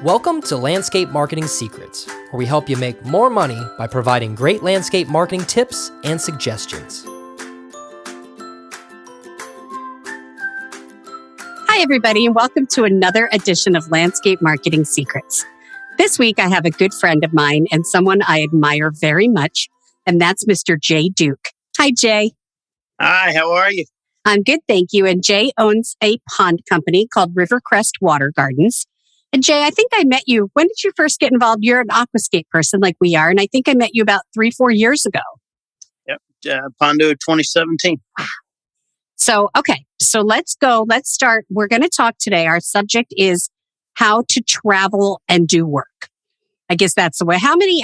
Welcome to Landscape Marketing Secrets, where we help you make more money by providing great landscape marketing tips and suggestions. Hi, everybody, and welcome to another edition of Landscape Marketing Secrets. This week, I have a good friend of mine and someone I admire very much, and that's Mr. Jay Duke. Hi, Jay. Hi, how are you? I'm good, thank you. And Jay owns a pond company called Rivercrest Water Gardens. And Jay, I think I met you. When did you first get involved? You're an aquascape person like we are. And I think I met you about 3-4 years ago. Yep. Pondo 2017. So let's go. Let's start. We're going to talk today. Our subject is how to travel and do work. I guess that's the way. How many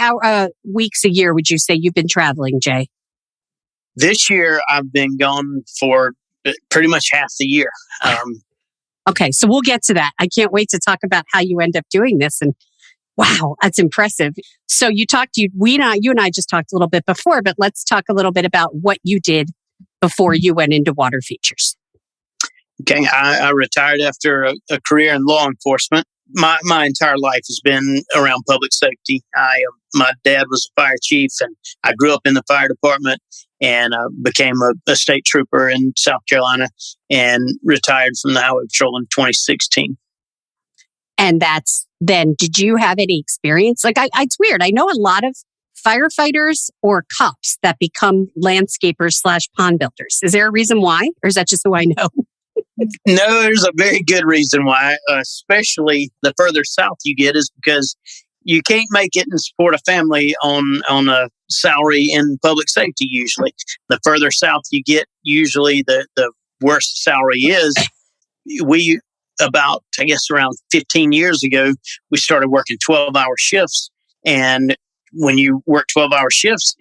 weeks a year would you say you've been traveling, Jay? This year, I've been gone for pretty much half the year. Okay, so we'll get to that. I can't wait to talk about how you end up doing this. And wow, that's impressive. So you and I just talked a little bit before, but let's talk a little bit about what you did before you went into water features. Okay, I retired after a career in law enforcement. My entire life has been around public safety. My dad was a fire chief, and I grew up in the fire department, and became a state trooper in South Carolina, and retired from the Highway Patrol in 2016. And did you have any experience? It's weird. I know a lot of firefighters or cops that become landscapers / pond builders. Is there a reason why, or is that just who I know? No, there's a very good reason why, especially the further south you get, is because you can't make it and support a family on a salary in public safety usually. The further south you get, usually the worse the salary is. Around 15 years ago, we started working 12-hour shifts. And when you work 12-hour shifts,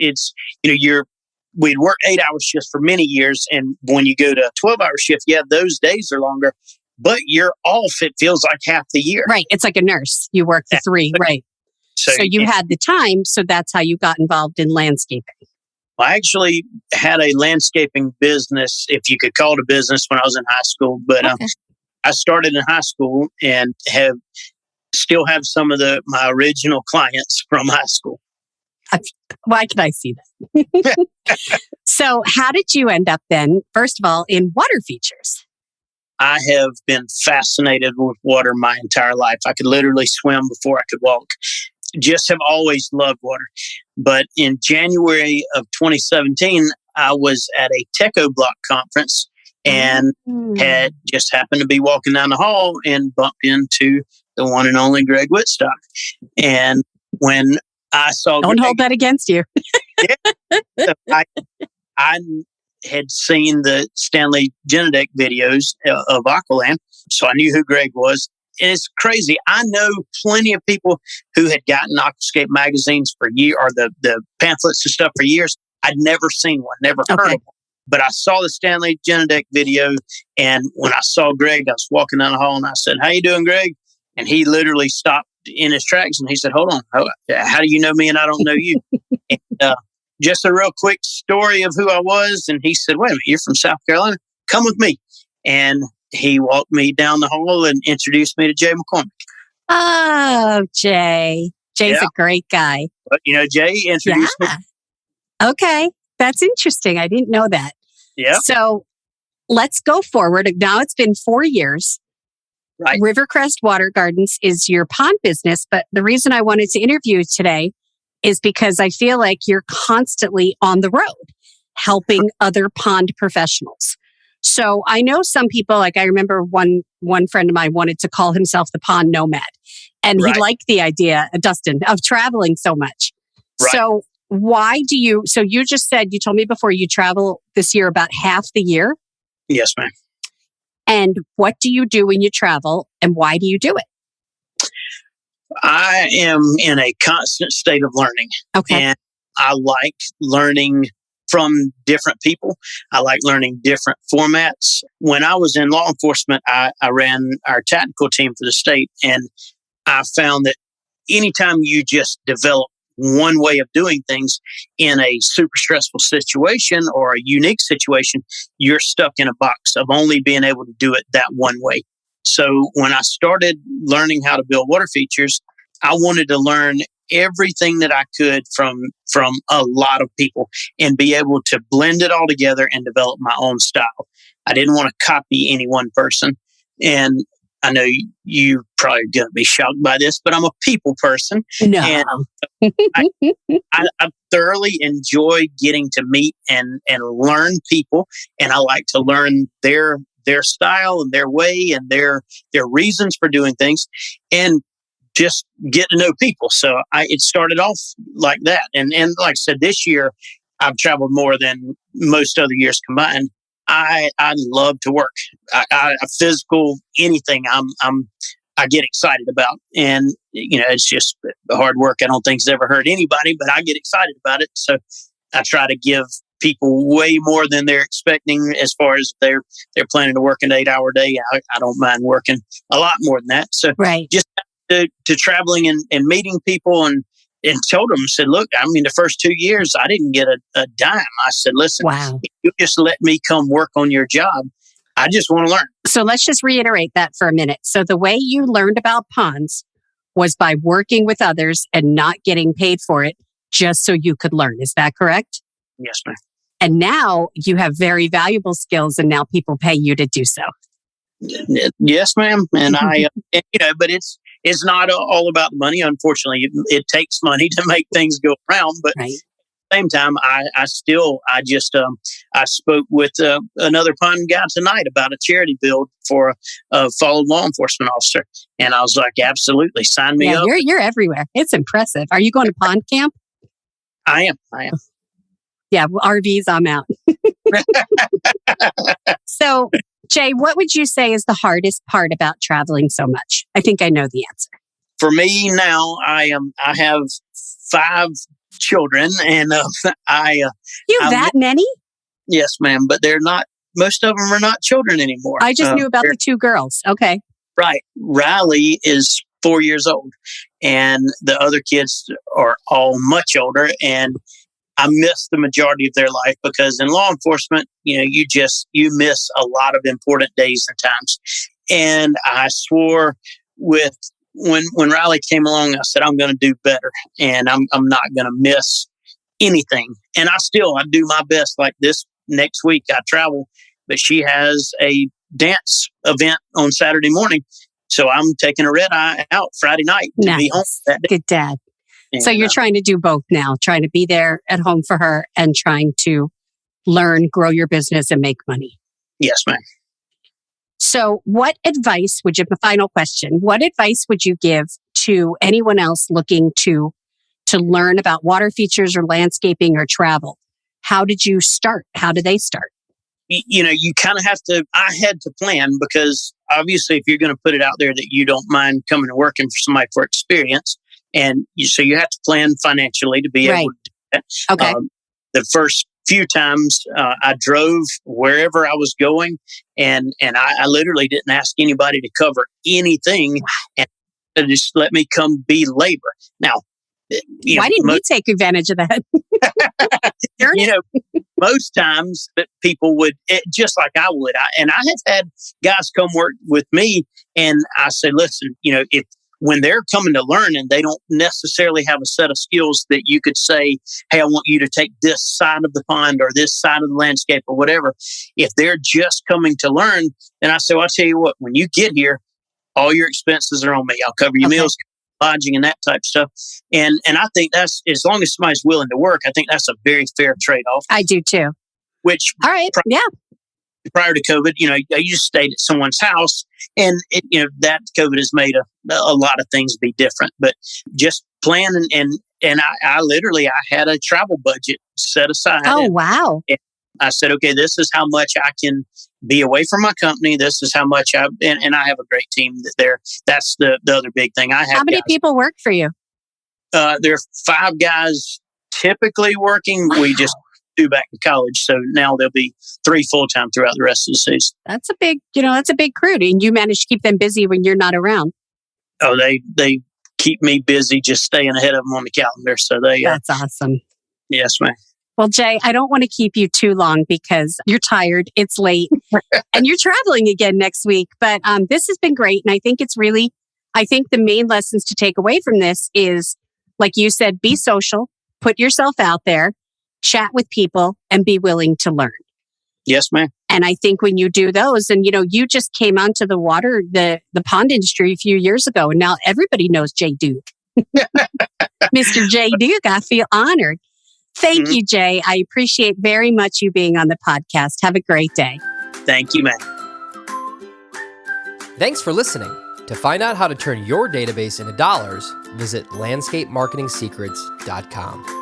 we'd work 8-hour shifts for many years. And when you go to a 12-hour shift, those days are longer, but you're off, it feels like half the year. Right. It's like a nurse. You work the 3, right. So you had the time, so that's how you got involved in landscaping. I actually had a landscaping business, if you could call it a business, when I was in high school. But okay. I started in high school and still have some of my original clients from high school. Why can I see this? So how did you end up then, first of all, in water features? I have been fascinated with water my entire life. I could literally swim before I could walk. Just have always loved water. But in January of 2017, I was at a Techo Block conference and had just happened to be walking down the hall and bumped into the one and only Greg Whitstock. And when I saw Don't hold that against you. I had seen the Stanley Genedek videos of Aqualand, so I knew who Greg was. And it's crazy. I know plenty of people who had gotten Aquascape magazines for years, or the pamphlets and stuff for years. I'd never seen one, never heard of one. But I saw the Stanley Genedek video, and when I saw Greg, I was walking down the hall, and I said, "How you doing, Greg?" And he literally stopped in his tracks, and he said, "Hold on, how do you know me and I don't know you?" And, just a real quick story of who I was. And he said, "Wait a minute, you're from South Carolina? Come with me." And he walked me down the hall and introduced me to Jay McCormick. Oh, Jay. Jay's a great guy. But, Jay introduced me. Okay. That's interesting. I didn't know that. Yeah. So let's go forward. Now it's been 4 years. Right. Rivercrest Water Gardens is your pond business. But the reason I wanted to interview you today is because I feel like you're constantly on the road helping other pond professionals. So I know some people, like I remember one friend of mine wanted to call himself the pond nomad. And he liked the idea, Dustin, of traveling so much. Right. So so you just said, you told me before, you travel this year about half the year? Yes, ma'am. And what do you do when you travel, and why do you do it? I am in a constant state of learning. Okay. And I like learning from different people. I like learning different formats. When I was in law enforcement, I ran our tactical team for the state. And I found that anytime you just develop one way of doing things in a super stressful situation or a unique situation, you're stuck in a box of only being able to do it that one way. So when I started learning how to build water features, I wanted to learn everything that I could from a lot of people and be able to blend it all together and develop my own style. I didn't want to copy any one person. And I know you're probably going to be shocked by this, but I'm a people person. No. And I thoroughly enjoy getting to meet and learn people. And I like to learn their style and their way and their reasons for doing things. And just get to know people. So it started off like that. And like I said, this year I've traveled more than most other years combined. I love to work. I physical anything I get excited about. And it's just hard work. I don't think it's ever hurt anybody, but I get excited about it. So I try to give people way more than they're expecting as far as they're planning to work an 8-hour day. I don't mind working a lot more than that. So just to traveling and meeting people and told them, said, look, I mean, the first 2 years, I didn't get a dime. I said, listen, if you just let me come work on your job, I just want to learn. So let's just reiterate that for a minute. So the way you learned about ponds was by working with others and not getting paid for it just so you could learn. Is that correct? Yes, ma'am. And now you have very valuable skills and now people pay you to do so. Yes, ma'am. And but it's not all about the money. Unfortunately, it takes money to make things go around. But at the same time, I spoke with another pond guy tonight about a charity build for a fallen law enforcement officer. And I was like, absolutely, sign me up. You're everywhere. It's impressive. Are you going to pond camp? I am. Yeah, RVs, I'm out. So, Jay, what would you say is the hardest part about traveling so much? I think I know the answer. For me now, I have 5 children, and you have that many? Yes, ma'am. But they're not. Most of them are not children anymore. I just knew about the 2 girls. Okay, right. Riley is 4 years old, and the other kids are all much older, and I miss the majority of their life because in law enforcement, you miss a lot of important days and times. And I swore when Riley came along, I said, I'm going to do better and I'm not going to miss anything. And I do my best. Like this next week I travel, but she has a dance event on Saturday morning. So I'm taking a red eye out Friday night to be home that day. Good dad. So you're trying to do both now, trying to be there at home for her and trying to learn, grow your business and make money. Yes, ma'am. So what advice final question, what advice would you give to anyone else looking to learn about water features or landscaping or travel? How did you start? How did they start? You kind of have to, I had to plan because obviously if you're going to put it out there that you don't mind coming and working for somebody for experience, and so you have to plan financially to be able to do that. Okay. The first few times I drove wherever I was going, and I literally didn't ask anybody to cover anything, and just let me come be labor. Now, why didn't you take advantage of that? Most times that people would, just like I would, and I have had guys come work with me, and I say, listen, when they're coming to learn and they don't necessarily have a set of skills that you could say, hey, I want you to take this side of the pond or this side of the landscape or whatever. If they're just coming to learn, then I say, well, I'll tell you what, when you get here, all your expenses are on me. I'll cover your meals, lodging and that type of stuff. And I think that's, as long as somebody's willing to work, I think that's a very fair trade-off. I do too. Which, all right, prior to COVID, I just stayed at someone's house, and that COVID has made a lot of things be different. But just plan and I literally had a travel budget set aside. Oh, wow! And I said, okay, this is how much I can be away from my company. This is how much and I have a great team that's the other big thing. I have. How many people work for you? There are 5 guys typically working. Wow. We just 2 back in college, so now there'll be 3 full-time throughout the rest of the season. That's a big crew, and you manage to keep them busy when you're not around. Oh, they keep me busy just staying ahead of them on the calendar. So that's awesome. Yes, ma'am. Well, Jay, I don't want to keep you too long because you're tired. It's late. And you're traveling again next week. But this has been great. And I think the main lessons to take away from this is, like you said, be social, put yourself out there, chat with people, and be willing to learn. Yes, ma'am. And I think when you do those, and you just came onto the water, the pond industry a few years ago, and now everybody knows Jay Duke. Mr. Jay Duke, I feel honored. Thank you, Jay. I appreciate very much you being on the podcast. Have a great day. Thank you, ma'am. Thanks for listening. To find out how to turn your database into dollars, visit landscapemarketingsecrets.com.